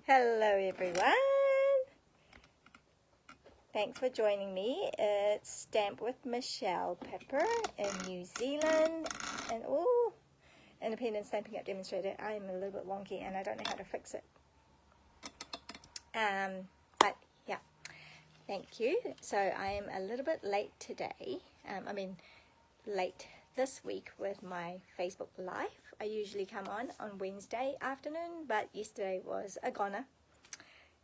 Hello everyone. Thanks for joining me. It's Stamp with Michelle Pepper in New Zealand. And oh, independent Stampin' Up demonstrator. I'm a little bit wonky and I don't know how to fix it. But yeah, thank you. So I am a little bit late today. Late this week with my Facebook Live. I usually come on Wednesday afternoon, but yesterday was a goner.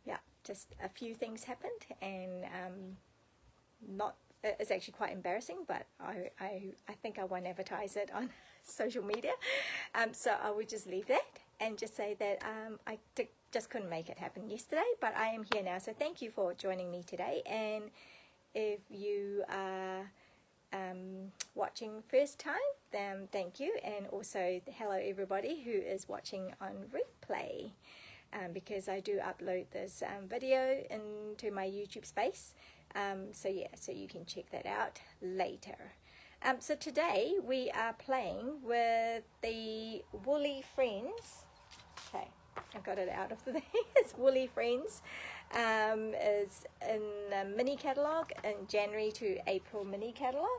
Yeah, just a few things happened, and it's actually quite embarrassing, but I think I won't advertise it on social media. So I would just leave that and just say that I just couldn't make it happen yesterday, but I am here now. So thank you for joining me today. And if you are watching first time, then thank you, and also hello everybody who is watching on replay, because I do upload this video into my YouTube space, so yeah, so you can check that out later. So today we are playing with the Woolly Friends. Okay, I've got it out of the thing. It's Woolly Friends. Is in the mini catalog, in January to April mini catalog.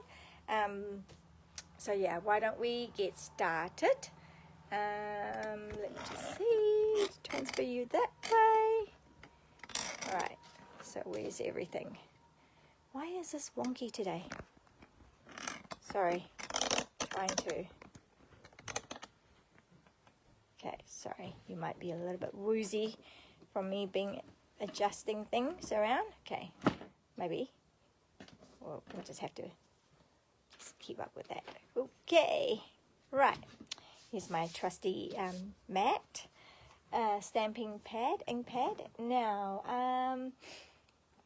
So yeah, why don't we get started? Let me just see, transfer you that way. Alright, so where's everything? Why is this wonky today? Sorry, trying to. Okay, sorry, you might be a little bit woozy from me being adjusting things around. Okay, maybe we'll just have to keep up with that. Okay, right, here's my trusty mat, stamping pad, ink pad. Now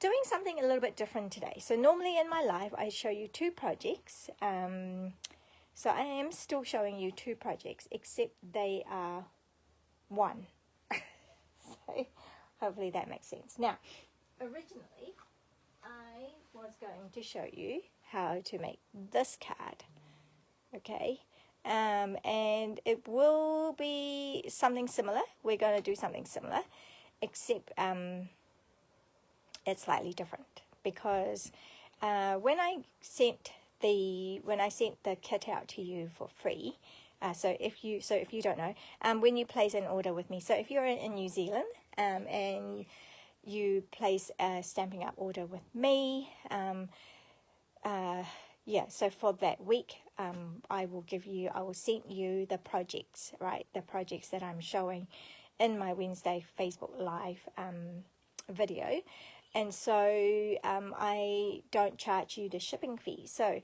doing something a little bit different today. So normally in my live I show you two projects, so I am still showing you two projects, except they are one. So hopefully that makes sense. Now, originally, I was going to show you how to make this card, okay? And it will be something similar. We're going to do something similar, except it's slightly different, because when I sent the kit out to you for free, so if you don't know, when you place an order with me, so if you're in New Zealand and you place a Stampin' Up order with me, yeah, so for that week, I will send you the projects, right? The projects that I'm showing in my Wednesday Facebook Live video. And so I don't charge you the shipping fee. So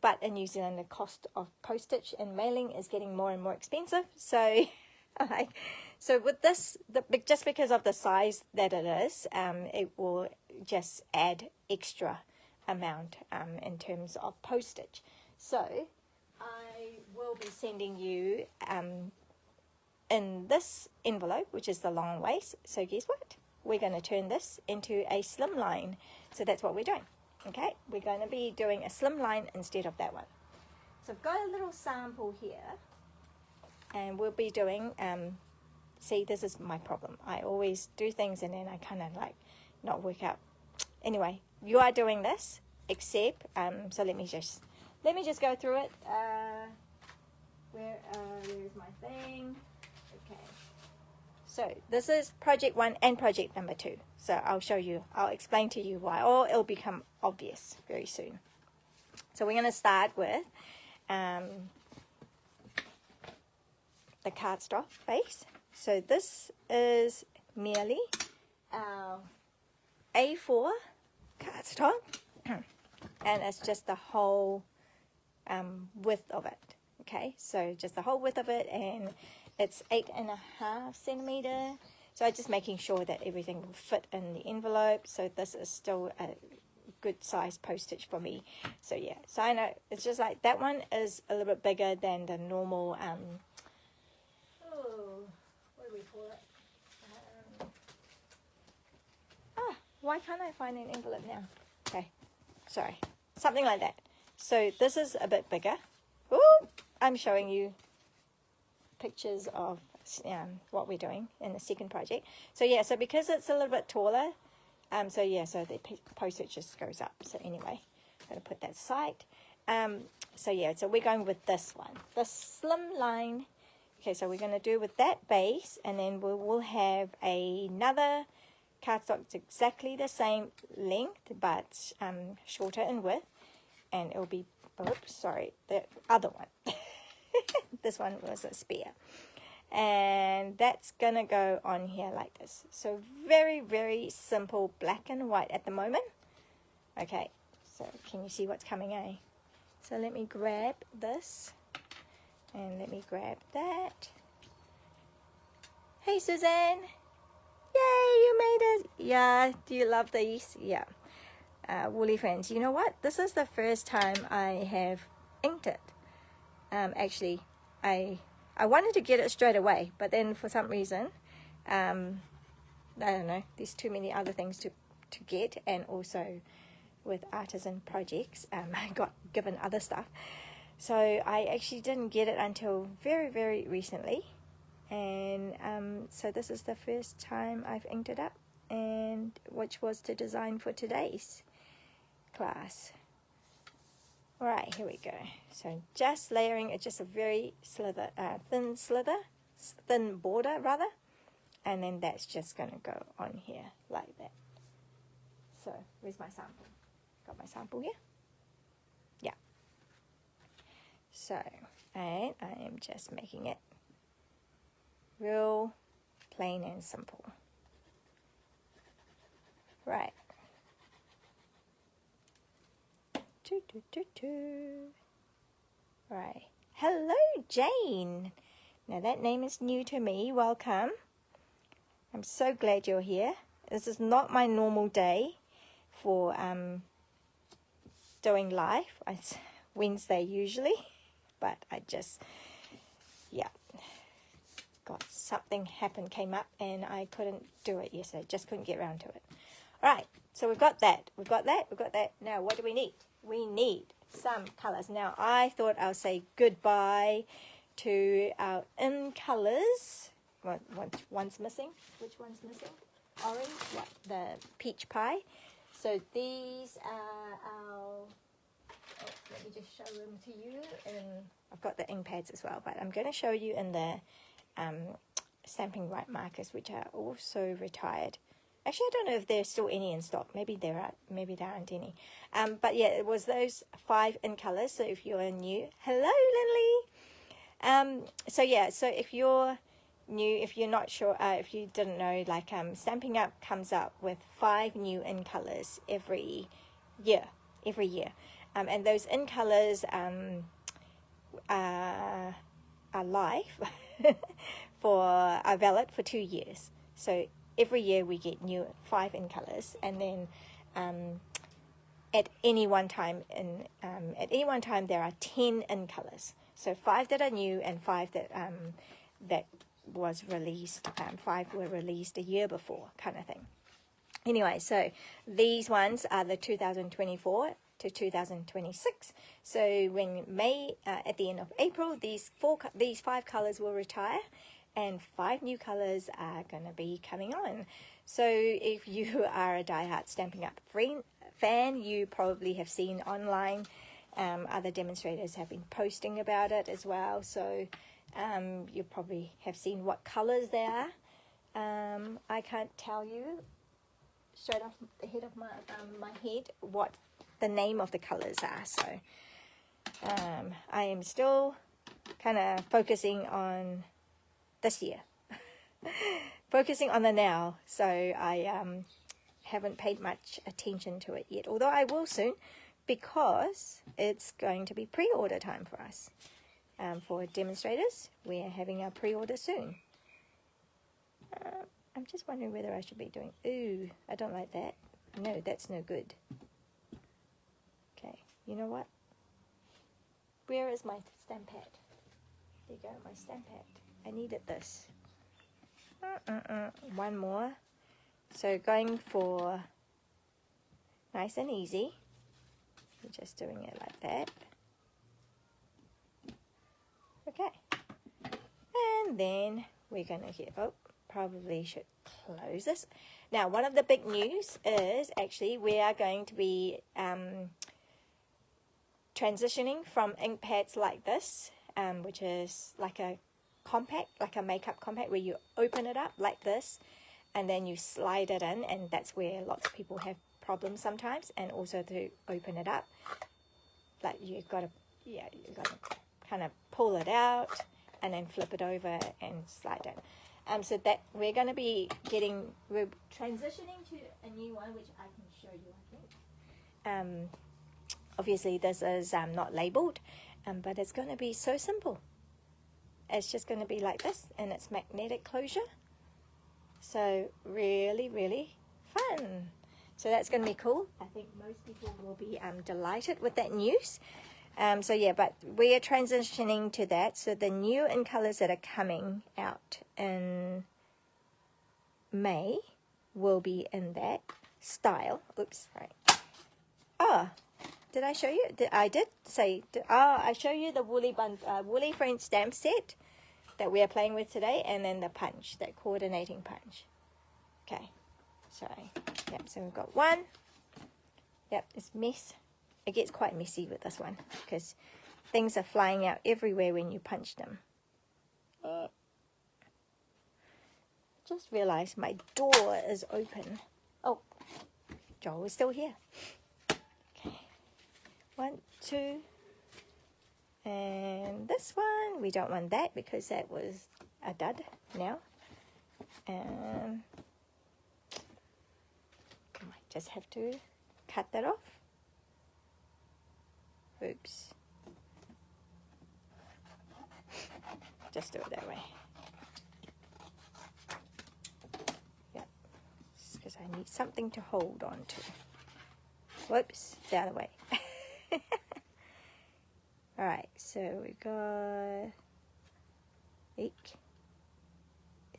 but in New Zealand, the cost of postage and mailing is getting more and more expensive. So, so with this, just because of the size that it is, it will just add extra amount in terms of postage. So, I will be sending you in this envelope, which is the long waist. So guess what? We're going to turn this into a slimline. So that's what we're doing. Okay, we're going to be doing a slimline instead of that one. So I've got a little sample here, and we'll be doing, see, this is my problem. I always do things and then I kind of like not work out. Anyway, you are doing this, except, so let me just go through it. Where's my thing? Okay. So this is project 1 and project number 2. So I'll explain to you why, or it'll become obvious very soon. So we're going to start with the cardstock base. So this is merely our A4 cardstock, and it's just the whole width of it. Okay, so just the whole width of it, and it's 8.5 centimeter. So I'm just making sure that everything will fit in the envelope. So this is still a good size postage for me. So yeah, so I know it's just like that one is a little bit bigger than the normal, what do we call it? Why can't I find an envelope now? Okay, sorry, something like that. So this is a bit bigger. Ooh, I'm showing you pictures of what we're doing in the second project. So yeah, so because it's a little bit taller, so yeah, so the postage just goes up. So anyway, I'm going to put that aside. So yeah, so we're going with this one, the slim line. Okay, so we're going to do with that base, and then we will have another cardstock that's exactly the same length, but shorter in width, and it will be, oops, sorry, the other one. This one was a spear. And that's going to go on here like this. So very, very simple black and white at the moment. Okay, so can you see what's coming, eh? So let me grab this. And let me grab that. Hey, Suzanne. Yay, you made it. Yeah, do you love these? Yeah. Woolly friends, you know what? This is the first time I have inked it. Actually, I wanted to get it straight away, but then for some reason, I don't know, there's too many other things to get, and also with artisan projects, I got given other stuff. So I actually didn't get it until very, very recently. And so this is the first time I've inked it up, and which was to design for today's class. All right, here we go. So just layering it, just a very thin border rather. And then that's just going to go on here like that. So where's my sample? Got my sample here? Yeah. So, and I am just making it real plain and simple. Right. Right. Hello, Jane. Now that name is new to me. Welcome. I'm so glad you're here. This is not my normal day for doing live. It's Wednesday usually, but I just, yeah, got something came up, and I couldn't do it yesterday. Just couldn't get around to it. All right, so we've got that. We've got that. Now, what do we need? We need some colors. Now, I thought I'll say goodbye to our in colors. One's missing. Which one's missing? Orange. What? The peach pie. So these are our. Oh, let me just show them to you. And I've got the ink pads as well, but I'm going to show you in the stamping right markers, which are also retired. Actually, I don't know if there's still any in stock. Maybe there aren't any. But yeah, it was those 5 in colors. So if you're new, hello, Lily. So yeah, so if you're new, if you're not sure, if you didn't know, like Stampin' Up comes up with 5 new in colors every year. And those in colors are live are valid for 2 years. So every year we get new 5 in colors, and then at any one time there are 10 in colors. So 5 that are new and 5 that was released. 5 were released a year before, kind of thing. Anyway, so these ones are the 2024 to 2026. So when May, at the end of April, these 5 colors will retire, and 5 new colors are going to be coming on. So if you are a diehard Stampin' Up fan, you probably have seen online. Other demonstrators have been posting about it as well. So you probably have seen what colors they are. I can't tell you straight off the head of my head what the name of the colors are. So I am still kind of focusing on this year, focusing on the now. So I haven't paid much attention to it yet, although I will soon, because it's going to be pre-order time for us. For demonstrators, we're having our pre-order soon. I'm just wondering whether I should be doing, ooh, I don't like that. No, that's no good. Okay, you know what? Where is my stamp pad? There you go, my stamp pad. I needed this. One more. So going for nice and easy. We're just doing it like that. Okay. and then we're going to get, oh, probably should close this. Now, one of the big news is actually we are going to be transitioning from ink pads like this, which is like a compact, like a makeup compact, where you open it up like this and then you slide it in, and that's where lots of people have problems sometimes. And also to open it up, like you've got to, yeah, you've got to kind of pull it out and then flip it over and slide it. So that we're going to be we're transitioning to a new one, which I can show you, I think. Obviously this is not labeled, but it's going to be so simple. It's just going to be like this, and it's magnetic closure. So really, really fun. So that's going to be cool. I think most people will be delighted with that news. So yeah, but we are transitioning to that. So the new in colors that are coming out in May will be in that style. Oops, right. Oh, did I show you? I did say, I show you the woolly French stamp set that we are playing with today, and then the punch, that coordinating punch. Okay, sorry. Yep, so we've got one. Yep, it's mess. It gets quite messy with this one because things are flying out everywhere when you punch them. Just realized my door is open. Oh, Joel is still here. Okay, 1, 2, and this one, we don't want that because that was a dud now. And I might just have to cut that off. Oops. Just do it that way. Yep. Because I need something to hold on to. Whoops, the other way. Alright, so we got ink.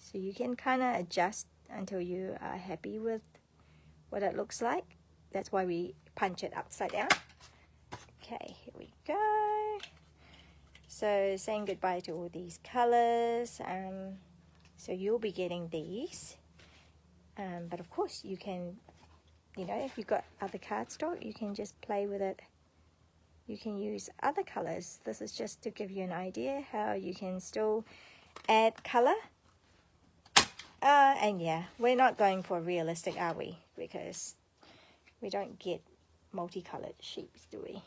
So you can kind of adjust until you are happy with what it looks like. That's why we punch it upside down. Okay, here we go. So saying goodbye to all these colors. So you'll be getting these. But of course you can, if you've got other cardstock, you can just play with it. You can use other colors. This is just to give you an idea how you can still add color. And yeah, we're not going for realistic, are we? Because we don't get multicolored sheeps, do we?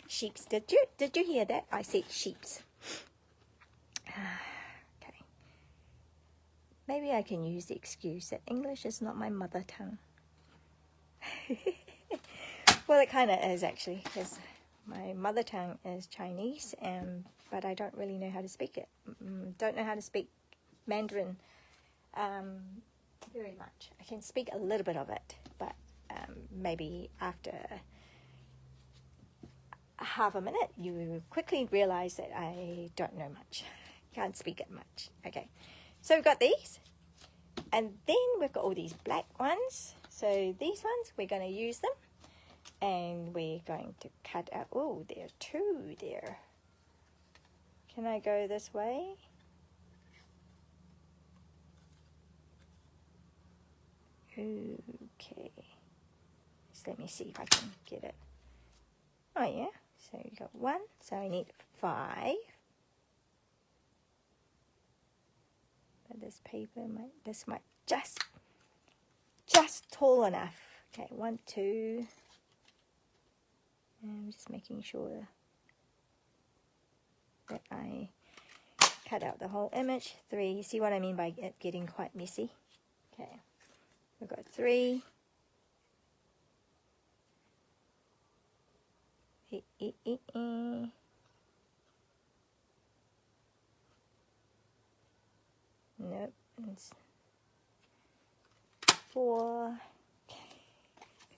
Sheeps. Did you hear that? I said sheeps. Okay. Maybe I can use the excuse that English is not my mother tongue. Well, it kind of is actually, because my mother tongue is Chinese, but I don't really know how to speak it. Don't know how to speak Mandarin very much. I can speak a little bit of it, but maybe after half a minute, you quickly realize that I don't know much. Can't speak it much. Okay, so we've got these, and then we've got all these black ones. So these ones, we're going to use them, and we're going to cut out. Oh, there are two there. Can I go this way? Okay, just let me see if I can get it. Oh yeah, so we got 1, so I need 5. But this paper might just tall enough. Okay, 1, 2. And I'm just making sure that I cut out the whole image. 3, you see what I mean by it getting quite messy? Okay, we've got 3. Nope, it's 4.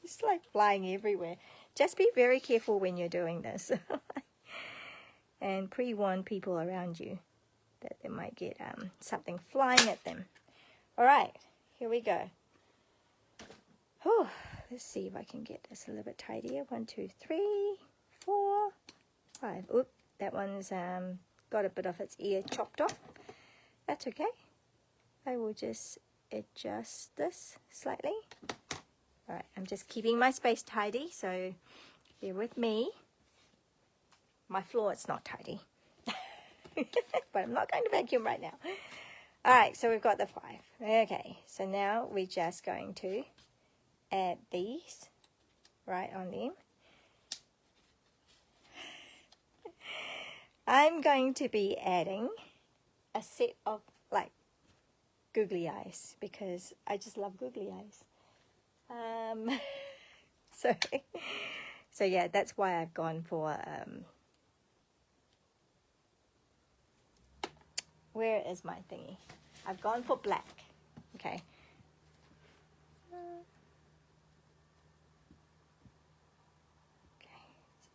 It's like flying everywhere. Just be very careful when you're doing this. And pre-warn people around you that they might get something flying at them. Alright, here we go. Whew. Let's see if I can get this a little bit tidier. 1, 2, 3, 4, 5. Oop, that one's got a bit of its ear chopped off. That's okay. I will just adjust this slightly. All right, I'm just keeping my space tidy, so bear with me. My floor is not tidy, but I'm not going to vacuum right now. All right, so we've got the 5. Okay, so now we're just going to add these right on them. I'm going to be adding a set of like googly eyes because I just love googly eyes. So yeah, that's why I've gone for where is my thingy? I've gone for black. Okay. Okay,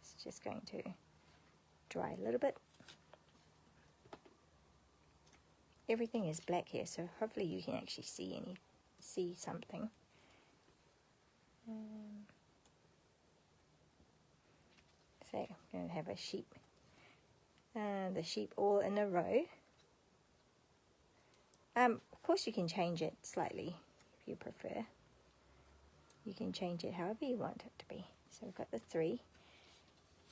it's just going to dry a little bit. Everything is black here, so hopefully you can actually see something. So I'm going to have a sheep, the sheep all in a row. Of course you can change it slightly if you prefer. You can change it however you want it to be. So we've got the 3.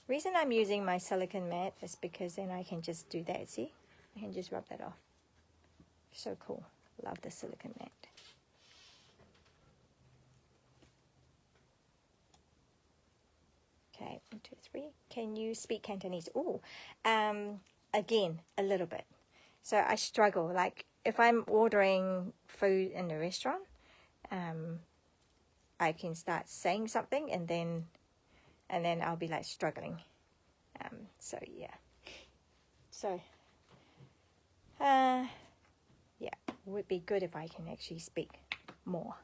Reason I'm using my silicone mat is because then I can just do that, see? I can just rub that off. So cool. Love the silicone mat. Okay, 1, 2, 3. Can you speak Cantonese? Oh, again, a little bit. So I struggle. Like if I'm ordering food in the restaurant, I can start saying something and then I'll be like struggling. So yeah. So yeah, would be good if I can actually speak more.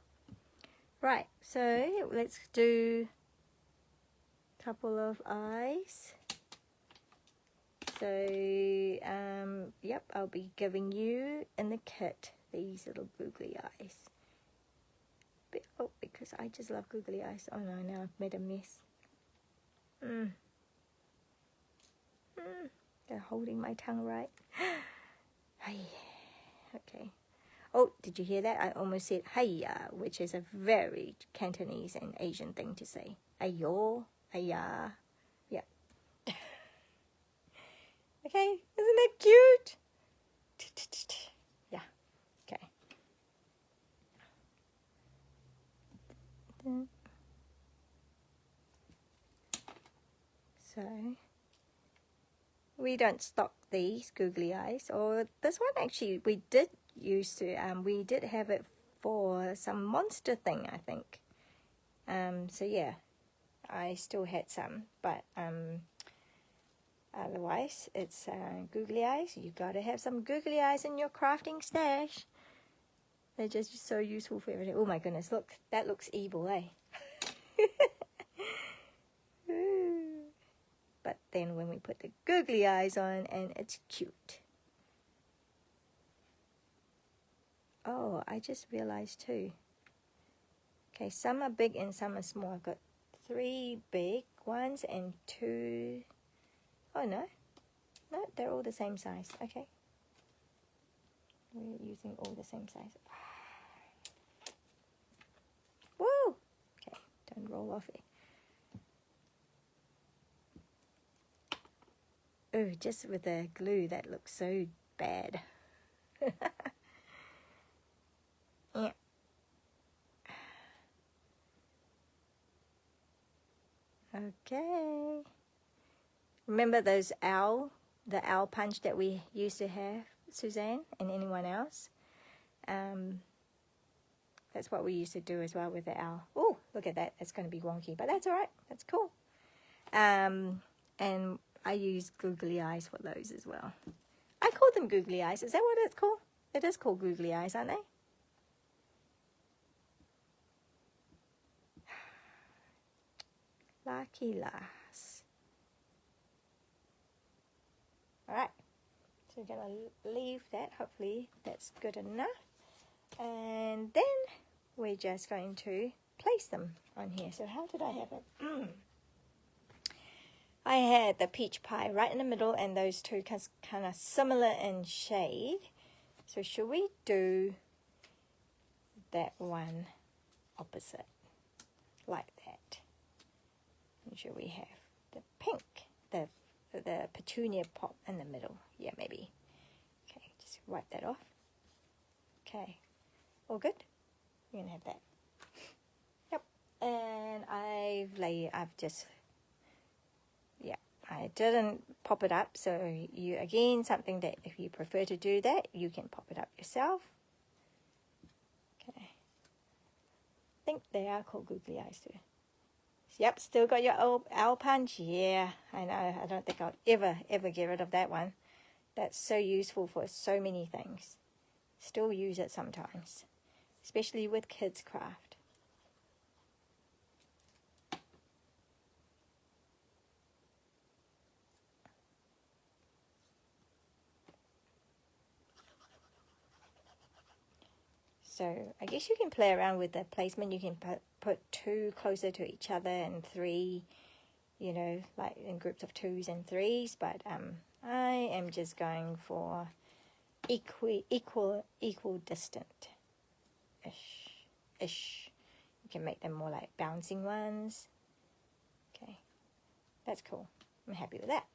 Right. So let's do a couple of eyes. So yep, I'll be giving you in the kit these little googly eyes. Oh, because I just love googly eyes. Oh no, now I've made a mess. They're holding my tongue right. Okay. Oh, did you hear that? I almost said hiya, which is a very Cantonese and Asian thing to say. Ayo, hiya. Yeah. Okay, isn't that cute? Yeah, okay. So, we don't stock these googly eyes, or this one actually we did used to, we did have it for some monster thing, I think. So yeah, I still had some, but otherwise it's googly eyes. You gotta have some googly eyes in your crafting stash. They're just so useful for everything. Oh my goodness, look, that looks evil, eh? But then when we put the googly eyes on, and it's cute. Oh, I just realized too. Okay, some are big and some are small. I've got 3 big ones and 2. Oh no, they're all the same size. Okay, we're using all the same size. Woo! Okay, don't roll off it. Oh, just with the glue, that looks so bad. Yeah. Okay. Remember those the owl punch that we used to have, Suzanne, and anyone else? That's what we used to do as well with the owl. Oh, look at that. It's going to be wonky, but that's all right. That's cool. And I use googly eyes for those as well. I call them googly eyes. Is that what it's called? It is called googly eyes, aren't they? Lucky lass. All right. So we're going to leave that. Hopefully that's good enough. And then we're just going to place them on here. So how did I have it? I had the peach pie right in the middle, and those two kind of similar in shade. So should we do that one opposite like that? And should we have the pink, the petunia pop in the middle? Yeah, maybe. Okay, just wipe that off. Okay, all good? We're gonna have that. Yep. And I didn't pop it up, so you, again, something that if you prefer to do that, you can pop it up yourself. Okay. I think they are called googly eyes too. Yep, still got your owl punch. Yeah, I know. I don't think I'll ever get rid of that one. That's so useful for so many things. Still use it sometimes, especially with kids' craft. So I guess you can play around with the placement. You can put 2 closer to each other and 3, you know, like in groups of 2s and 3s. But I am just going for equal distant-ish. You can make them more like bouncing ones. Okay, that's cool. I'm happy with that.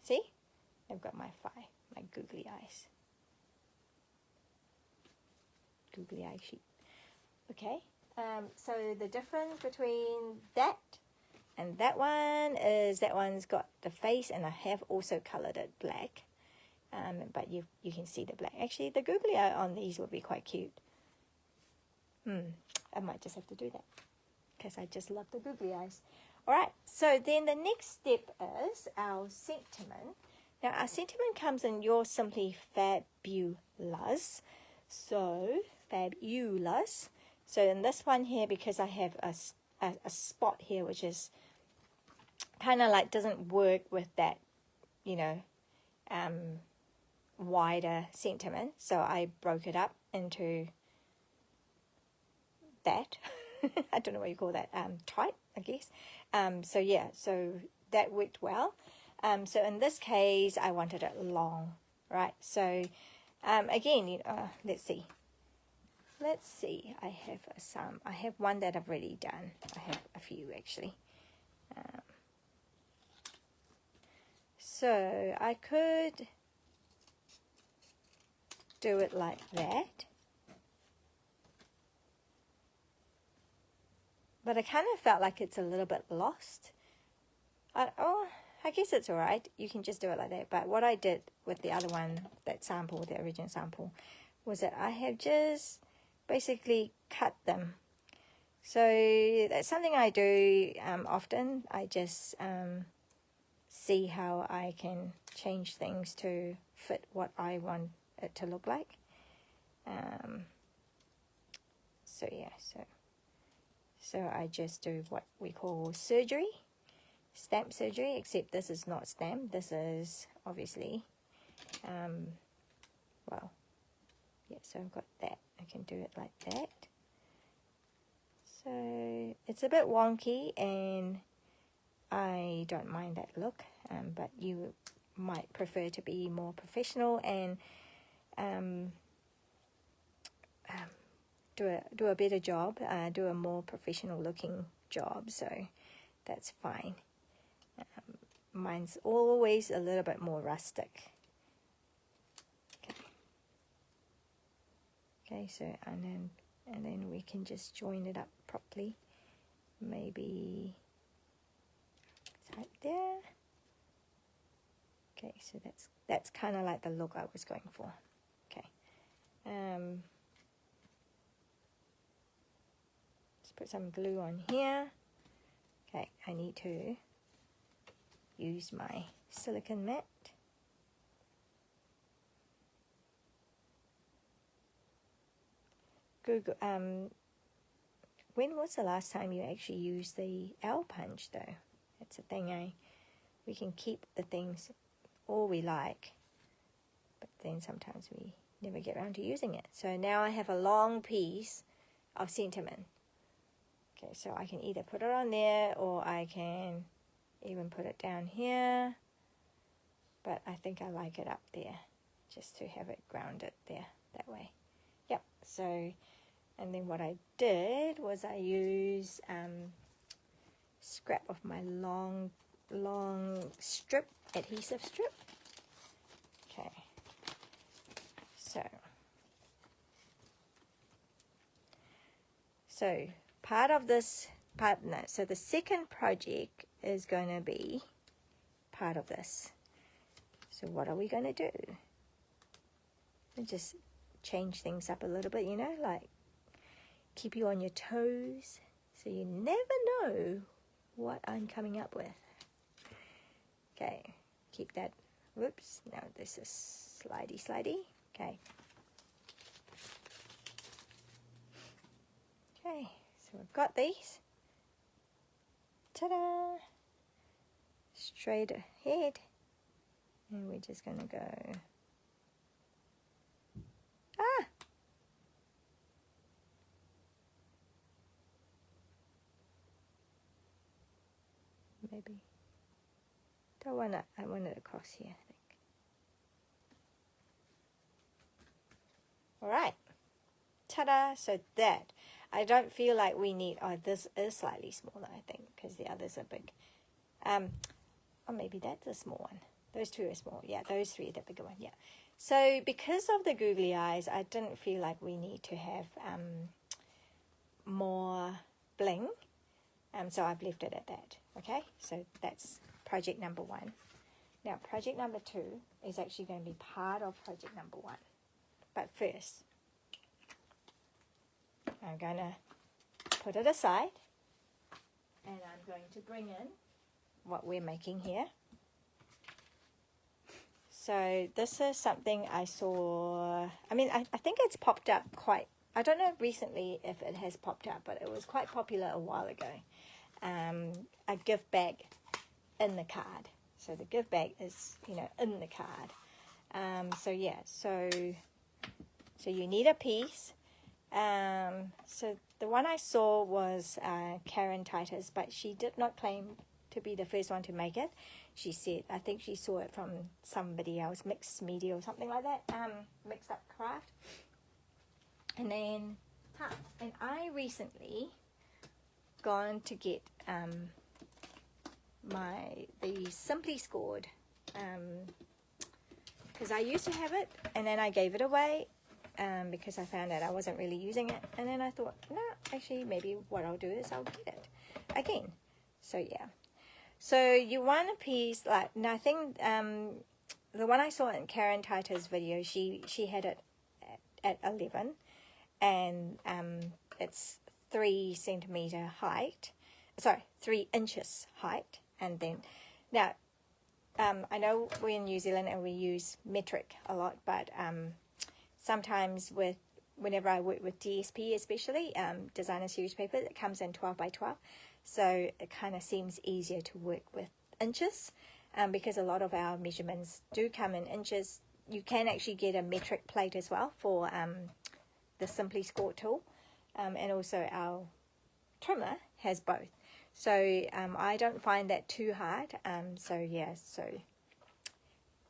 See? I've got my googly eyes. Googly eye sheep. Okay, so the difference between that and that one is that one's got the face, and I have also colored it black, but you can see the black. Actually, the googly eye on these would be quite cute. I might just have to do that because I just love the googly eyes. All right, so then the next step is our sentiment. Now our sentiment comes in your Simply Fabulous. So fabulous. So in this one here, because I have a spot here which is kind of like doesn't work with that, you know, wider sentiment, so I broke it up into that. I don't know what you call that, type, I guess. So yeah, so that worked well. So in this case, I wanted it long, right? So again, you know, let's see. I have one that I've already done. I have a few actually. So I could do it like that. But I kind of felt like it's a little bit lost. I guess it's all right. You can just do it like that. But what I did with the other one, that sample, the original sample, was that I have just basically cut them. So that's something I do often. I just see how I can change things to fit what I want it to look like. So yeah, so I just do what we call surgery, stamp surgery, except this is not stamp. This is obviously, well, yeah, so I've got that. I can do it like that. So it's a bit wonky, and I don't mind that look, but you might prefer to be more professional and do a better job, do a more professional looking job, so that's fine. Mine's always a little bit more rustic. Okay, so and then we can just join it up properly. Maybe right there. Okay, so that's kind of like the look I was going for. Okay. Let's put some glue on here. Okay, I need to use my silicone mat. Google. When was the last time you actually used the owl punch, though? That's the thing. We can keep the things all we like, but then sometimes we never get around to using it. So now I have a long piece of sentiment. Okay, so I can either put it on there, or I can even put it down here, but I think I like it up there. just to have it grounded there that way. Yep. So, and then what I did was I used scrap of my long strip, adhesive strip. Okay. So part of this so the second project is going to be part of this. So what are we going to do? Just change things up a little bit, you know, like keep you on your toes, so you never know what I'm coming up with. Okay, keep that. Whoops, now this is slidey. Okay. Okay, so we've got these. Ta-da! Straight ahead. And we're just going to go. Ah! Maybe. I want it across here, I think. Alright. Ta-da! So that. I don't feel like we need, oh, this is slightly smaller, I think, because the others are big. Or maybe that's a small one. Those two are small. Yeah, those three are the bigger one. Yeah. So because of the googly eyes, I didn't feel like we need to have more bling. So I've left it at that. Okay, so that's project number 1. Now, project number 2 is actually going to be part of project number 1. But first, I'm going to put it aside, and I'm going to bring in what we're making here. So this is something I saw, I mean, I think it's popped up quite, I don't know recently if it has popped up, but it was quite popular a while ago. A gift bag in the card. So the gift bag is, you know, in the card. So yeah, so you need a piece. So the one I saw was Karen Titus, but she did not claim to be the first one to make it. She said, I think she saw it from somebody else, Mixed Media or something like that, Mixed Up Craft. And then, and I recently gone to get the Simply Scored, because I used to have it, and then I gave it away. Because I found out I wasn't really using it, and then I thought, no, actually maybe what I'll do is I'll get it again. So yeah, so you want a piece like, and I think the one I saw in Karen Titus' video, she had it at 11, and it's 3 centimeter height, sorry, 3 inches height. And then now I know we're in New Zealand and we use metric a lot, but sometimes whenever I work with DSP, especially designer series paper, it comes in 12 by 12. So it kind of seems easier to work with inches, because a lot of our measurements do come in inches. You can actually get a metric plate as well for the Simply Scored tool, and also our trimmer has both. So I don't find that too hard. So yeah, so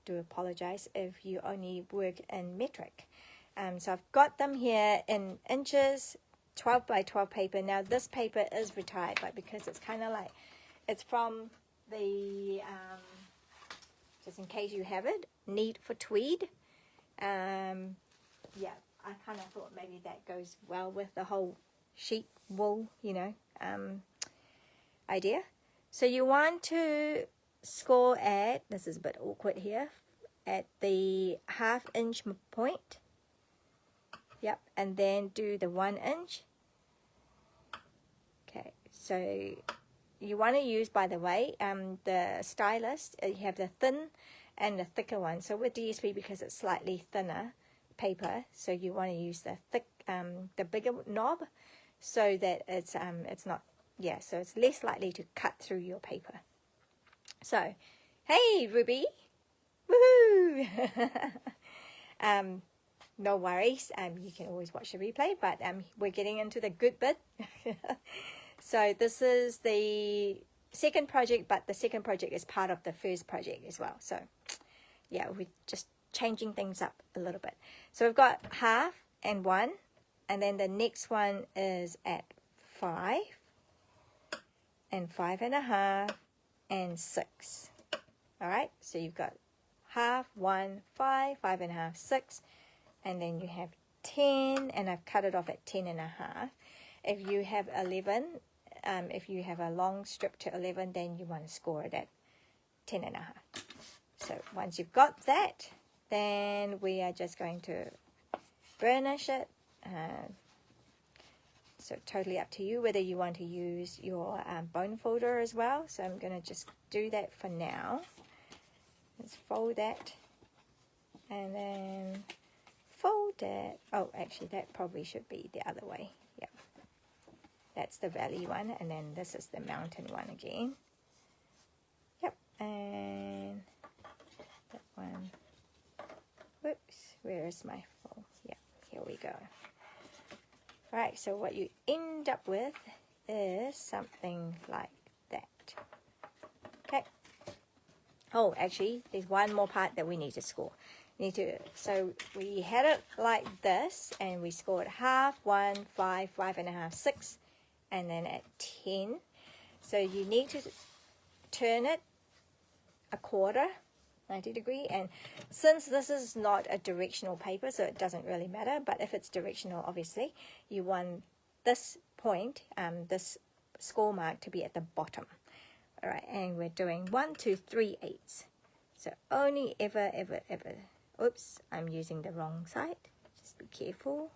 do apologize if you only work in metric. So I've got them here in inches, 12 by 12 paper. Now this paper is retired, but because it's kind of like, it's from the, just in case you have it, Need for Tweed. Yeah, I kind of thought maybe that goes well with the whole sheep wool, you know, idea. So you want to score at, this is a bit awkward here, at the 1/2 inch point. Yep, and then do the 1 inch. Okay, so you want to use, by the way, the stylus, you have the thin and the thicker one. So with DSP, because it's slightly thinner paper, so you want to use the thick, the bigger knob, so that it's not, yeah, so it's less likely to cut through your paper. So, hey Ruby, woohoo! No worries, you can always watch the replay, but we're getting into the good bit. So this is the second project, but the second project is part of the first project as well. So yeah, we're just changing things up a little bit. So we've got half and 1, and then the next one is at 5 and 5 and a half and 6. All right, so you've got half, 1, 5, 5 and a half, 6, and then you have 10, and I've cut it off at 10 and a half. If you have 11, if you have a long strip to 11, then you want to score it at 10 and a half. So once you've got that, then we are just going to burnish it. So totally up to you whether you want to use your bone folder as well. So I'm going to just do that for now. Let's fold that, and then fold that. Oh, actually that probably should be the other way. Yep, that's the valley one, and then this is the mountain one again. Yep, and that one. Whoops, where is my fold? Yep, here we go. Alright, so what you end up with is something like that. Okay. Oh, actually, there's one more part that we need to score. So we had it like this, and we scored half, 1, 5, 5 and a half, 6, and then at 10. So you need to turn it a quarter, 90 degree, and since this is not a directional paper, so it doesn't really matter, but if it's directional, obviously you want this point, this score mark to be at the bottom. All right, and we're doing 1, 2, 3 eighths. So only ever, oops, I'm using the wrong side, just be careful.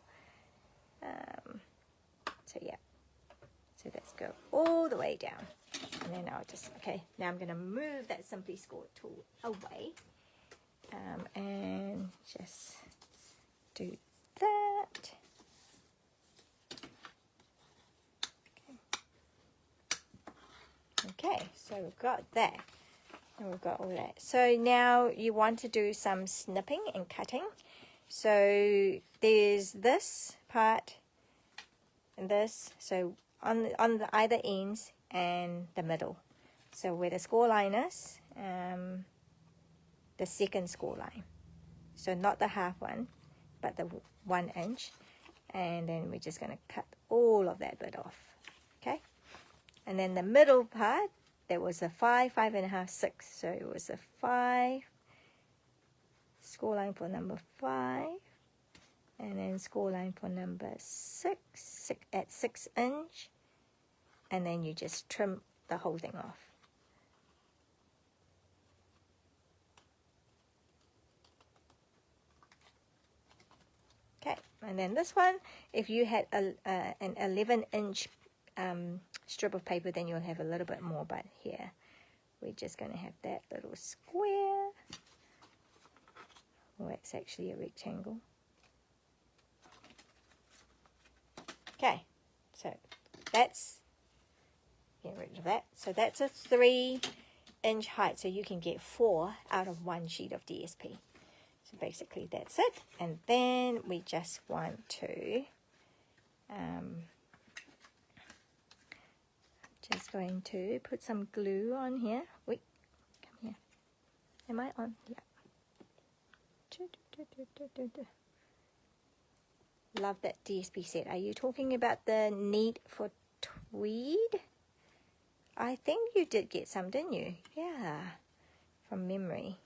So yeah, so let's go all the way down. And then I'll just, okay, now I'm going to move that Simply Score tool away, and just do that. Okay, so we've got that, and we've got all that. So now you want to do some snipping and cutting. So there's this part and this, so on the either ends and the middle. So where the score line is, the second score line. So not the half one, but the 1 inch. And then we're just going to cut all of that bit off. Okay. And then the middle part, there was a 5, 5 and a half, 6. So it was a 5, score line for number 5, and then score line for number 6 at 6 inch. And then you just trim the whole thing off. Okay, and then this one, if you had an 11-inch strip of paper, then you'll have a little bit more, but here we're just going to have that little square. Well, it's actually a rectangle. Okay, so that's, get rid of that. So that's a 3-inch height, so you can get 4 out of 1 sheet of DSP. So basically that's it. And then we just want to just going to put some glue on here. Wait, come here. Am I on? Yeah. Love that DSP set. Are you talking about the Neat for Tweed? I think you did get some, didn't you? Yeah, from memory.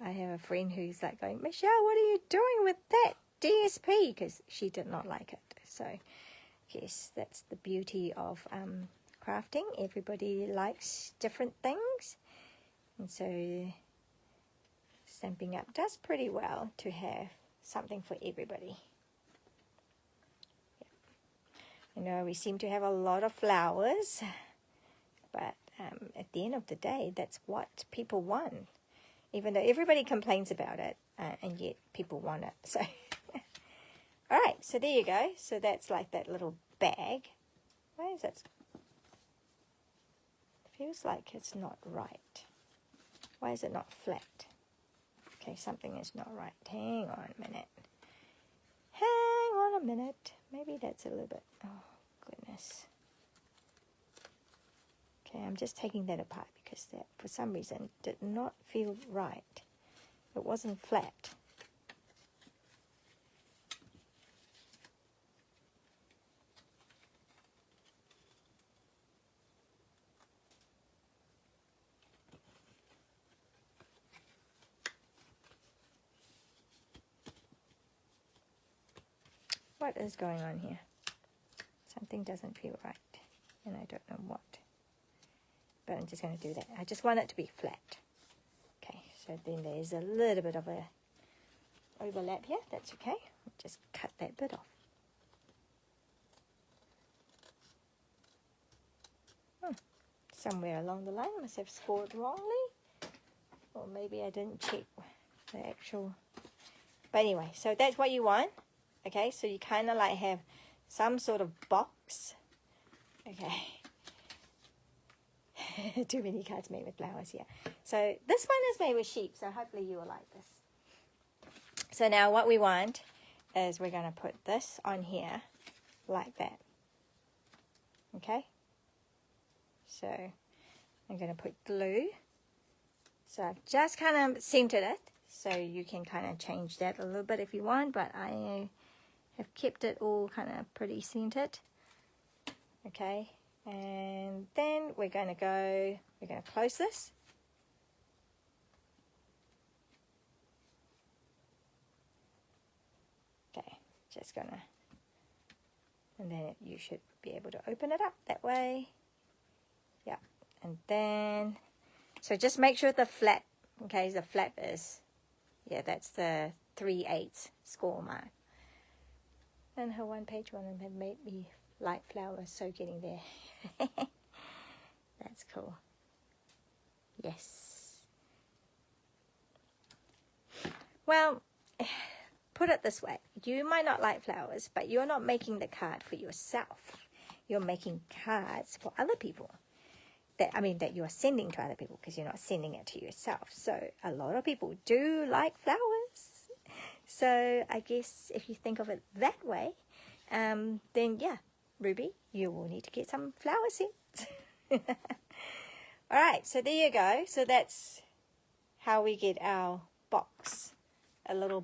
I have a friend who's like going, Michelle, what are you doing with that DSP? Because she did not like it. So, yes, that's the beauty of crafting. Everybody likes different things. And so Stampin' Up does pretty well to have something for everybody. You know, we seem to have a lot of flowers, but at the end of the day, that's what people want. Even though everybody complains about it, and yet people want it. So, all right, so there you go. So that's like that little bag. Why is that? Feels like it's not right. Why is it not flat? Okay, something is not right. Hang on a minute. Hang on a minute. Maybe that's a little bit, oh goodness. Okay, I'm just taking that apart because that, for some reason, did not feel right. It wasn't flat. What is going on here? Something doesn't feel right, and I don't know what. But I'm just going to do that. I just want it to be flat. Okay, so then there's a little bit of a overlap here. That's okay. Just cut that bit off. Somewhere along the line I must have scored wrongly, or maybe I didn't check the actual. But anyway, so that's what you want. Okay, so you kind of like have some sort of box. Okay. Too many cards made with flowers, yeah. So this one is made with sheep, so hopefully you will like this. So now what we want is we're going to put this on here like that. Okay. So I'm going to put glue. So I've just kind of centered it, so you can kind of change that a little bit if you want, but I have kept it all kind of pretty centered. Okay, and then we're going to close this. Okay, just gonna, and then you should be able to open it up that way. Yeah, and then, so just make sure the flap, okay, the flap is, yeah, that's the 3/8 score mark. And her one-page one had made me like flowers, so getting there. That's cool. Yes. Well, put it this way. You might not like flowers, but you're not making the card for yourself. You're making cards for other people. That you're sending to other people, because you're not sending it to yourself. So a lot of people do like flowers. So I guess if you think of it that way, then yeah, Ruby, you will need to get some flower sets. All right, so there you go. So that's how we get our box. A little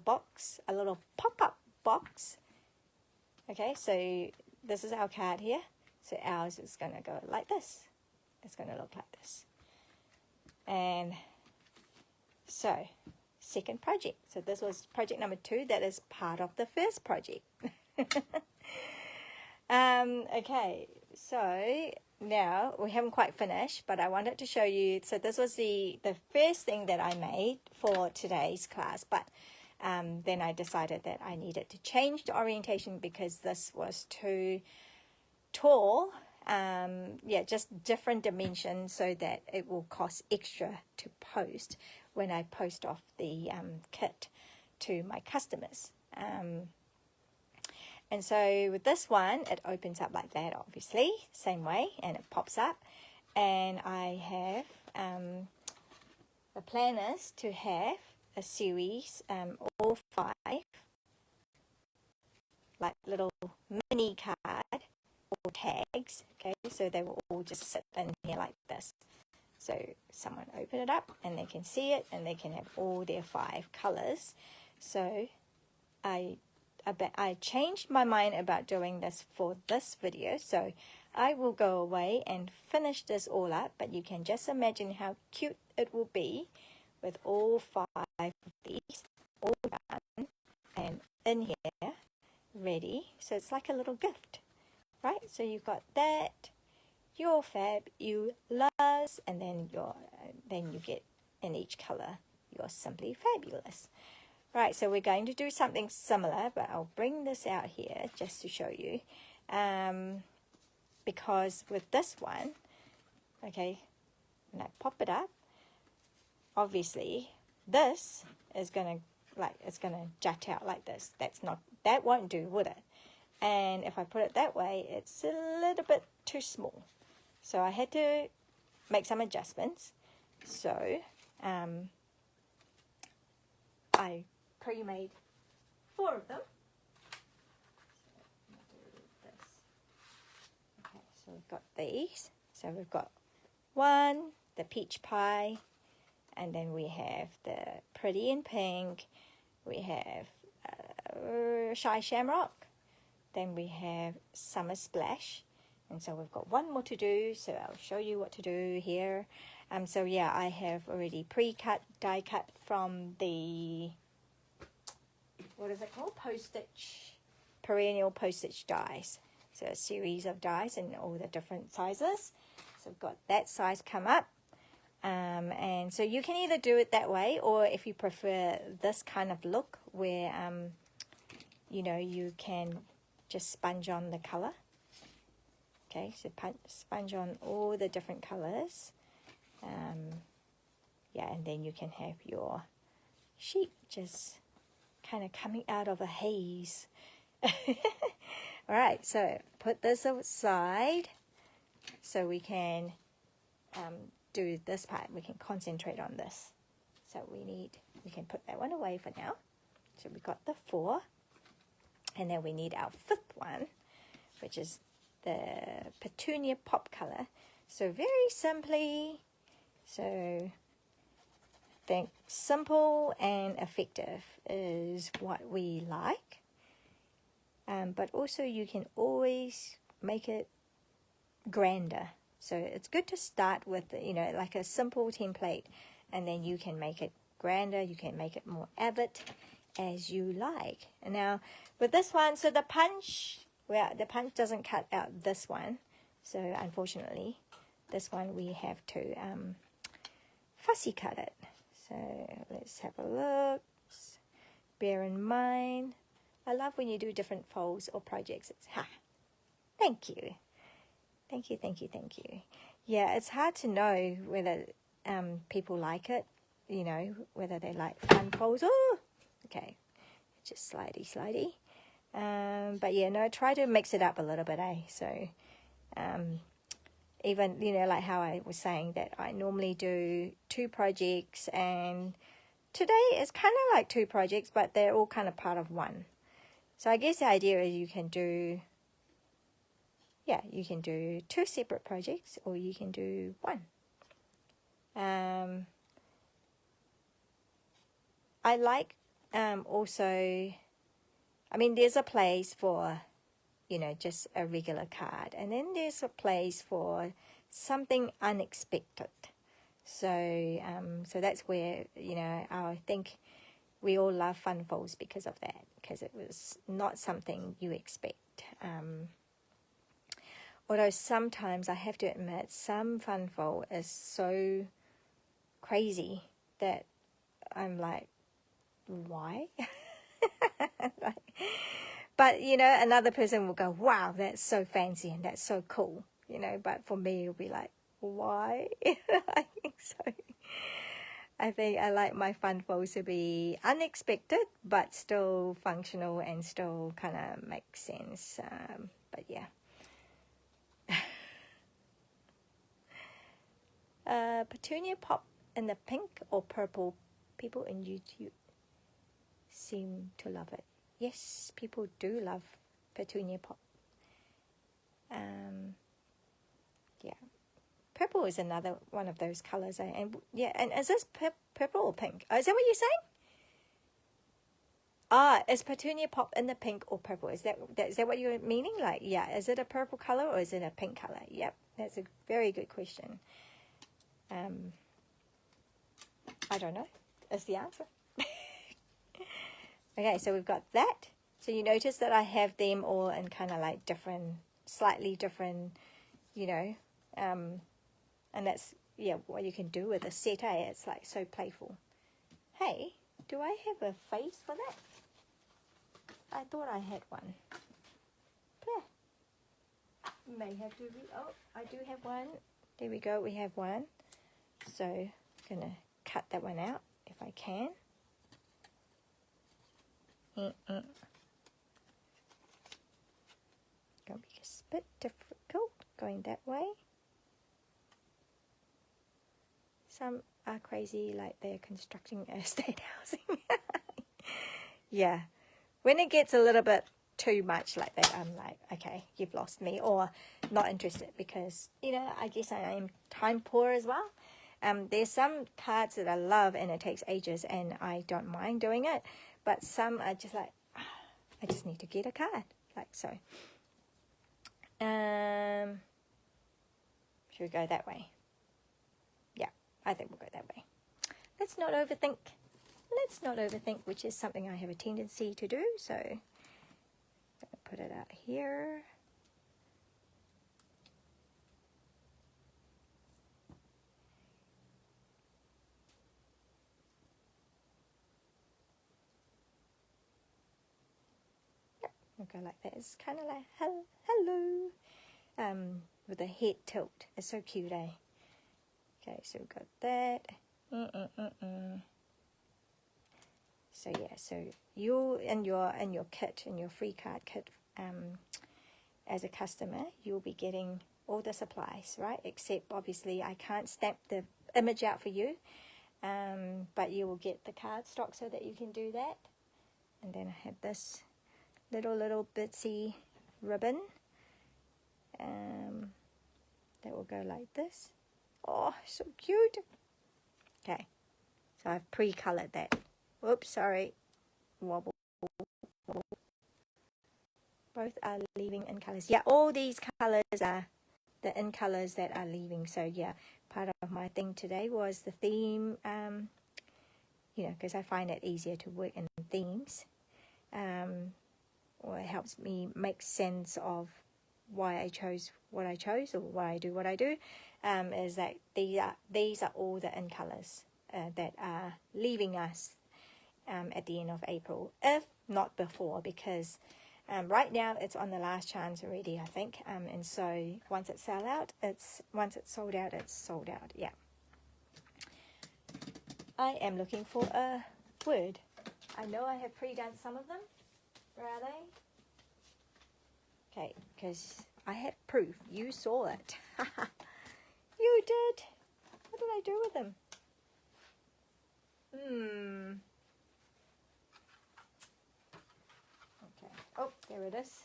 pop-up box. Okay, so this is our card here. So ours is going to go like this. It's going to look like this. And so, second project. So this was project number 2. That is part of the first project. Okay, so now we haven't quite finished, but I wanted to show you. So this was the first thing that I made for today's class, but then I decided that I needed to change the orientation because this was too tall. Yeah, just different dimensions so that it will cost extra to post when I post off the kit to my customers. And so with this one, it opens up like that, obviously, same way, and it pops up. And I have, the plan is to have a series, all 5, like little mini card or tags, okay, so they will all just sit in here like this. So someone open it up and they can see it and they can have all their 5 colors. So I changed my mind about doing this for this video, so I will go away and finish this all up, but you can just imagine how cute it will be with all 5 of these all done and in here ready. So it's like a little gift, right? So you've got that, your fab, you loves, and then you get in each color your simply fabulous. Right, so we're going to do something similar, but I'll bring this out here just to show you. Because with this one, okay, when I pop it up, obviously this is going to, it's going to jut out like this. That won't do, would it? And if I put it that way, it's a little bit too small. So I had to make some adjustments. So I pre-made 4 of them. Okay, so we've got these. So we've got one, the peach pie, and then we have the pretty in pink, we have shy shamrock, then we have summer splash, and so we've got one more to do, so I'll show you what to do here. So yeah, I have already pre-cut, die cut from the, what is it called? Perennial postage dies. So a series of dies in all the different sizes. So I've got that size come up. And so you can either do it that way, or if you prefer this kind of look where, you know, you can just sponge on the color. Okay, so sponge on all the different colors. Yeah, and then you can have your sheep just kind of coming out of a haze. All right, so put this aside so we can do this part. We can concentrate on this. So we can put that one away for now. So we got the 4, and then we need our 5th one, which is the Petunia Pop color. So very simply, so think simple and effective is what we like. But also you can always make it grander. So it's good to start with, you know, like a simple template, and then you can make it grander, you can make it more avid as you like. And now with this one, so the punch, well, the punch doesn't cut out this one. So unfortunately, this one we have to fussy cut it. So let's have a look. Bear in mind, I love when you do different folds or projects. It's thank you. Thank you, thank you, thank you. Yeah, it's hard to know whether people like it, you know, whether they like fun folds. Oh, okay, just slidey. But yeah, no, try to mix it up a little bit, So even, you know, like how I was saying that I normally do 2 projects, and today is kind of like 2 projects, but they're all kind of part of one. So I guess the idea is you can do, yeah, you can do 2 separate projects, or you can do 1. I like also, I mean, there's a place for, you know, just a regular card, and then there's a place for something unexpected. So so that's where, you know, I think we all love fun folds because of that, because it was not something you expect. Although sometimes I have to admit, some fun fold is so crazy that I'm like, why? But, you know, another person will go, wow, that's so fancy and that's so cool, you know. But for me, it'll be like, why? So I think I like my fun folds to be unexpected, but still functional and still kind of makes sense. But yeah. Petunia Pop in the pink or purple. People in YouTube seem to love it. Yes, people do love Petunia Pop. Yeah, purple is another one of those colors. And yeah, and is this purple or pink? Is that what you're saying? Is Petunia Pop in the pink or purple? Is that what you're meaning? Like, yeah, is it a purple color or is it a pink color? Yep, that's a very good question. I don't know. Is the answer. Okay, so we've got that. So you notice that I have them all in kind of like different, slightly different, you know, and that's, yeah, what you can do with a set, It's like so playful. Hey, do I have a face for that? I thought I had one. May have to I do have one. There we go, we have one. So I'm going to cut that one out if I can. Going to be a bit difficult going that way. Some are crazy, like they're constructing a state housing. Yeah, when it gets a little bit too much like that, I'm like, okay, you've lost me, or not interested, because, you know, I guess I am time poor as well. There's some cards that I love and it takes ages and I don't mind doing it, but some are just like, I just need to get a card, like so. Should we go that way? Yeah, I think we'll go that way. Let's not overthink. Let's not overthink, which is something I have a tendency to do. So I'm going to put it out here. Yep, we'll go like that. It's kind of like hello. With a head tilt. It's so cute, eh? Okay, so we've got that. So yeah, so you in your kit, in your free card kit, as a customer, you'll be getting all the supplies, right? Except obviously I can't stamp the image out for you, but you will get the card stock so that you can do that. And then I have this little bitsy ribbon. That will go like this. Oh, so cute. Okay, so I've pre-colored that. Oops, sorry. Wobble. Both are leaving in colors. Yeah, all these colors are the in colors that are leaving. So yeah, part of my thing today was the theme, you know, because I find it easier to work in themes. Or it helps me make sense of why I chose what I chose, or why I do what I do, is that these are all the in colors that are leaving us at the end of April, if not before, because right now it's on the last chance already, I think, and so once it's sold out, it's sold out. Yeah, I am looking for a word. I know I have pre-done some of them. Where are they? Okay, because I had proof. You saw it. You did. What did I do with them? Okay. Oh, there it is.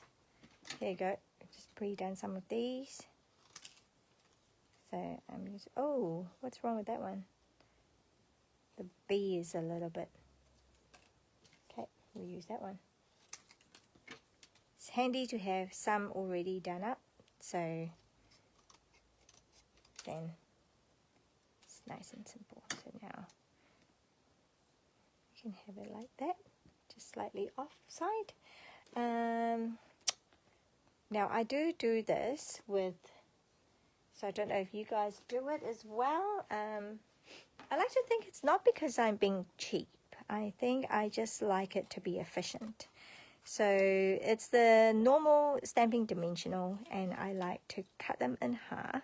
There you go. Just pre-done some of these. So I'm just. Oh, what's wrong with that one? The B is a little bit. Okay, we'll use that one. It's handy to have some already done up, so then it's nice and simple. So now you can have it like that, just slightly offside. Now I do this with, so I don't know if you guys do it as well. I like to think it's not because I'm being cheap. I think I just like it to be efficient. So it's the normal stamping dimensional, and I like to cut them in half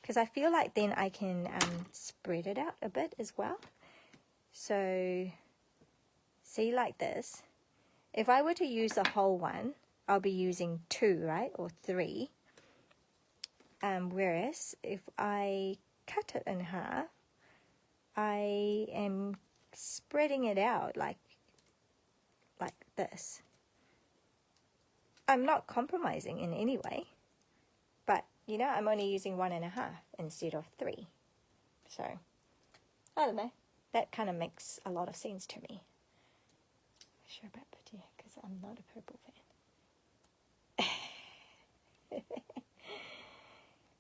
because I feel like then I can spread it out a bit as well. So see, like this, if I were to use the whole one, I'll be using 2, right, or 3. Whereas if I cut it in half, I am spreading it out like this. I'm not compromising in any way, but you know, I'm only using 1.5 instead of 3. So I don't know, that kind of makes a lot of sense to me. Sure about pretty, because I'm not a purple fan.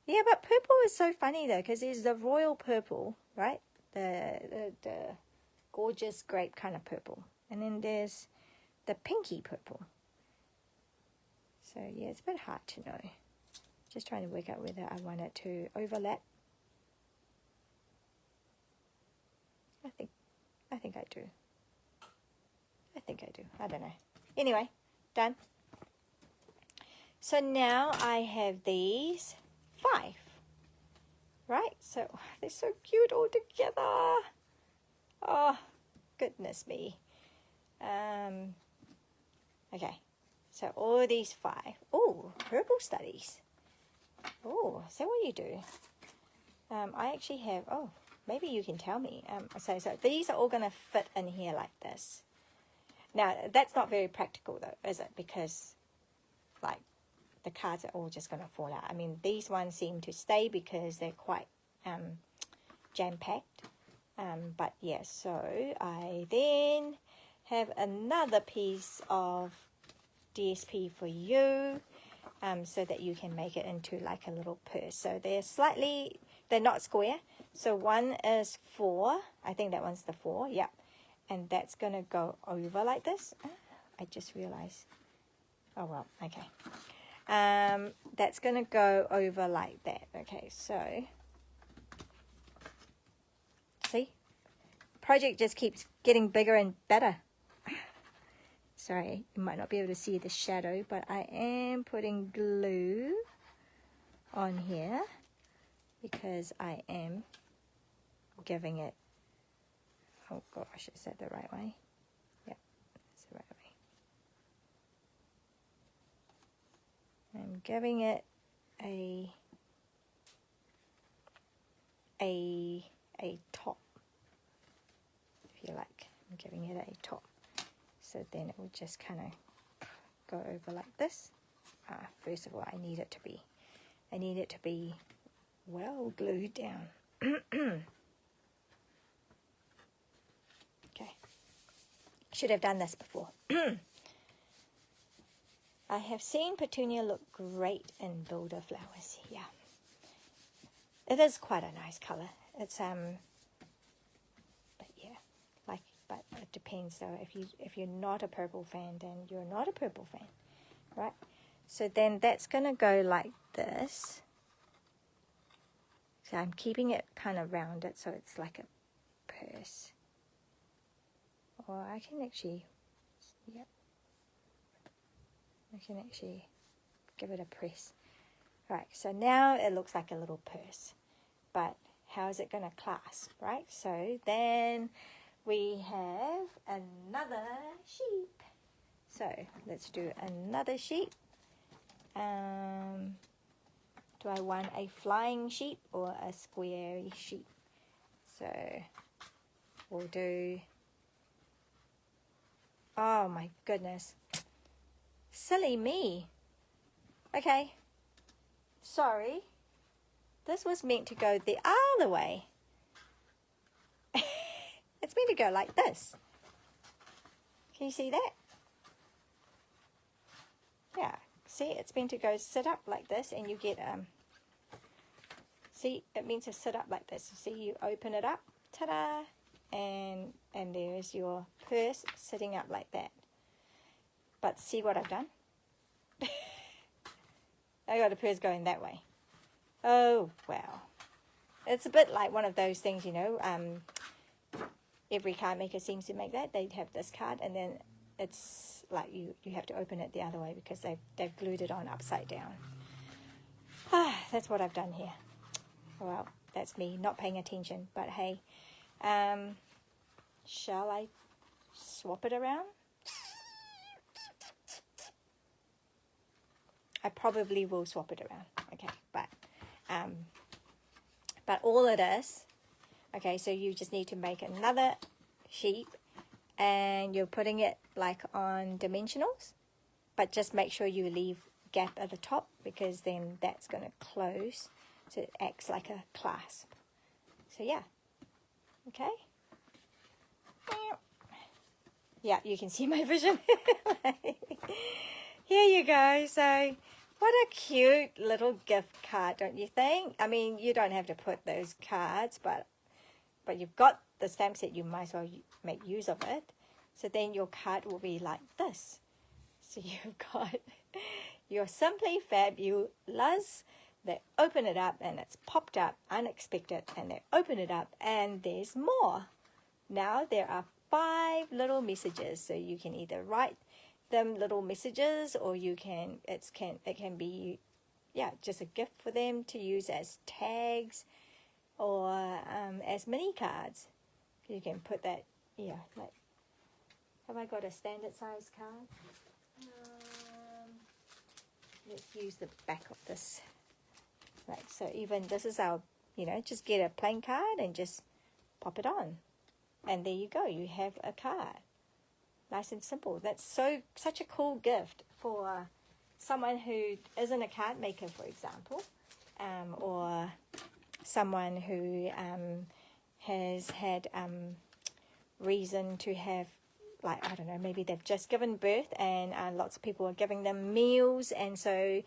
Yeah, but purple is so funny though, because there's the royal purple, right? The gorgeous grape kind of purple, and then there's the pinky purple. So yeah, it's a bit hard to know. Just trying to work out whether I want it to overlap. I think I do. I don't know. Anyway, done. So now I have these 5. Right? So they're so cute all together. Oh, goodness me. Okay. So all these 5. Oh, purple studies. Oh, is that what you do? I actually have, oh, maybe you can tell me. So these are all going to fit in here like this. Now, that's not very practical though, is it? Because like the cards are all just going to fall out. I mean, these ones seem to stay because they're quite jam-packed. But yeah, so I then have another piece of DSP for you, so that you can make it into like a little purse. So they're not square. So one is 4. I think that one's the 4. Yep. And that's going to go over like this. I just realized. Oh, well, okay. That's going to go over like that. Okay, so see? Project just keeps getting bigger and better. Sorry, you might not be able to see the shadow, but I am putting glue on here because I am giving it, oh gosh, is that the right way? Yep, that's the right way. I'm giving it a top, if you like. I'm giving it a top. So then it will just kind of go over like this. First of all, I need it to be well glued down. Okay. Should have done this before. I have seen petunia look great in builder flowers. Yeah. It is quite a nice color. It's but yeah, like, but it depends though. If you're not a purple fan, then you're not a purple fan, right? So then that's gonna go like this. So I'm keeping it kind of rounded so it's like a purse. Or I can actually, yep, I can actually give it a press. Right, so now it looks like a little purse, but how is it going to clasp, right? So then we have another sheep. So let's do another sheep. Do I want a flying sheep or a squarey sheep? So we'll do, oh my goodness, silly me. Okay, sorry, this was meant to go the other way. It's meant to go like this. Can you see that? Yeah, see, it's meant to go sit up like this, and you get see, it means to sit up like this. You see, you open it up, ta-da, and there's your purse sitting up like that. But see what I've done? I got a purse going that way. Oh, wow. It's a bit like one of those things, you know, every card maker seems to make that. They'd have this card, and then it's like you have to open it the other way because they've glued it on upside down. That's what I've done here. Well, that's me not paying attention, but hey, shall I swap it around? I probably will swap it around. Okay, but all it is, okay, so you just need to make another sheep, and you're putting it like on dimensionals, but just make sure you leave gap at the top, because then that's going to close, so it acts like a clasp. So yeah, okay. Yeah, you can see my vision. Here you go. So what a cute little gift card, don't you think? I mean, you don't have to put those cards, but you've got the stamp set, you might as well make use of it. So then your card will be like this. So you've got your Simply Fabulous. They open it up and it's popped up, unexpected, and they open it up and there's more. Now there are 5 little messages, so you can either write them little messages, or it can be, yeah, just a gift for them to use as tags, or as mini cards. You can put that, yeah, like, have I got a standard size card? Let's use the back of this. Right, so even this is our, you know, just get a plain card and just pop it on. And there you go, you have a card. nice and simple. That's such a cool gift for someone who isn't a card maker, for example, or someone who has had reason to have, like, I don't know, maybe they've just given birth and lots of people are giving them meals, and so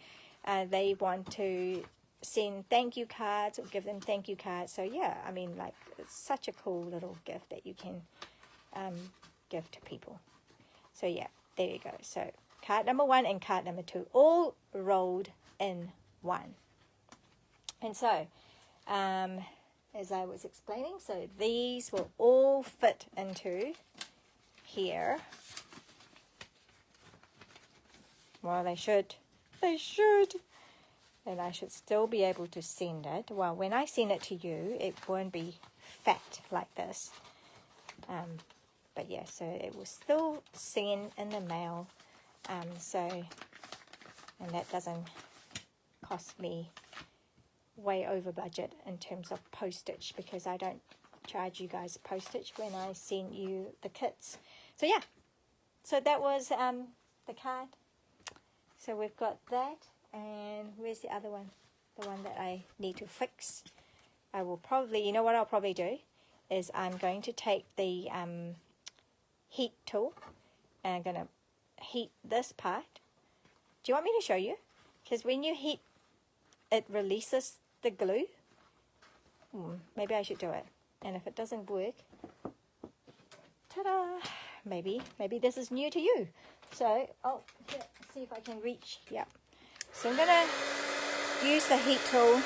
they want to send thank you cards or give them thank you cards. So yeah, I mean, like, it's such a cool little gift that you can give to people. So yeah, there you go. So card number 1 and card number 2 all rolled in one. And so as I was explaining, so these will all fit into here. Well, they should. And I should still be able to send it. Well, when I send it to you, it won't be fat like this. But yeah, so it will still send in the mail. And that doesn't cost me way over budget in terms of postage, because I don't charge you guys postage when I send you the kits. So yeah, so that was the card. So we've got that, and where's the other one? The one that I need to fix. I will probably, you know what I'll probably do is I'm going to take the heat tool and I'm going to heat this part. Do you want me to show you? Because when you heat, it releases the glue. Maybe I should do it. And if it doesn't work, ta-da! Maybe this is new to you. So, oh, here, see if I can reach. Yeah. So I'm going to use the heat tool.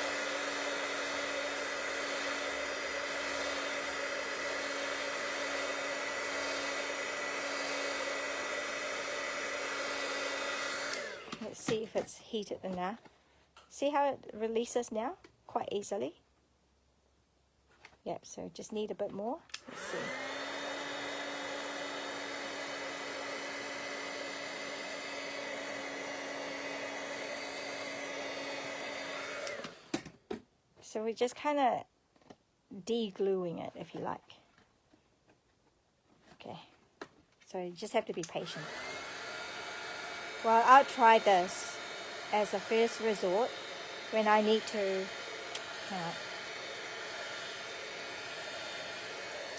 Let's see if it's heated enough. See how it releases now? Quite easily. Yep, so just need a bit more. Let's see. So we're just kind of de-gluing it, if you like. Okay, so you just have to be patient. Well, I'll try this as a first resort when I need to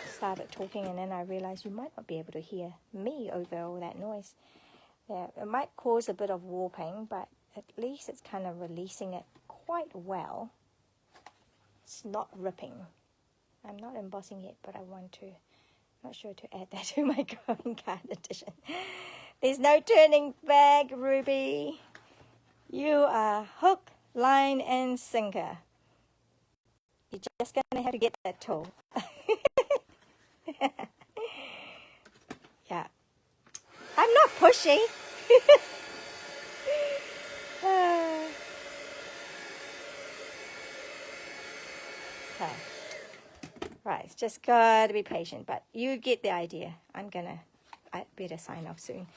started talking, and then I realized you might not be able to hear me over all that noise. Yeah, it might cause a bit of warping, but at least it's kind of releasing it quite well. It's not ripping. I'm not embossing yet, but I want to. I'm not sure to add that to my growing card edition. There's no turning back, Ruby. You are hook, line, and sinker. You're just going to have to get that tool. Yeah. I'm not pushy. Okay. Right, it's just got to be patient, but you get the idea. I better sign off soon.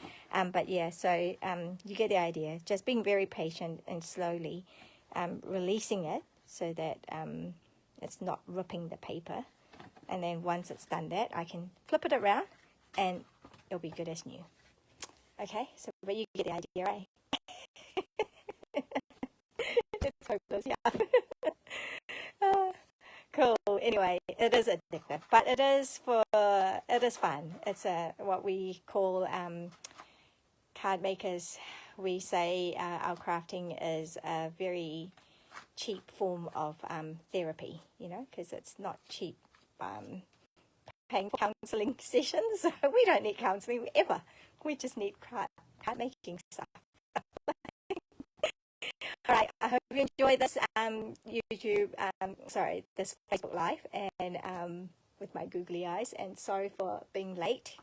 But yeah, so you get the idea. Just being very patient and slowly releasing it so that it's not ripping the paper. And then once it's done that, I can flip it around and it'll be good as new. Okay, so but you get the idea, right? It's hopeless, yeah. Cool. Anyway, it is addictive, but it is fun. It's what we call card makers. We say our crafting is a very cheap form of therapy, you know, because it's not cheap paying for counseling sessions. We don't need counseling ever. We just need card making stuff. All right, I hope you enjoy this this Facebook Live and with my googly eyes, and sorry for being late.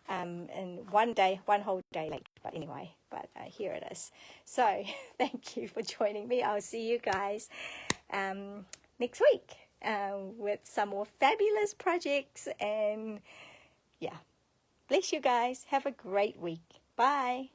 And one whole day late, but anyway, here it is. So thank you for joining me. I'll see you guys next week with some more fabulous projects, and yeah, bless you guys. Have a great week. Bye.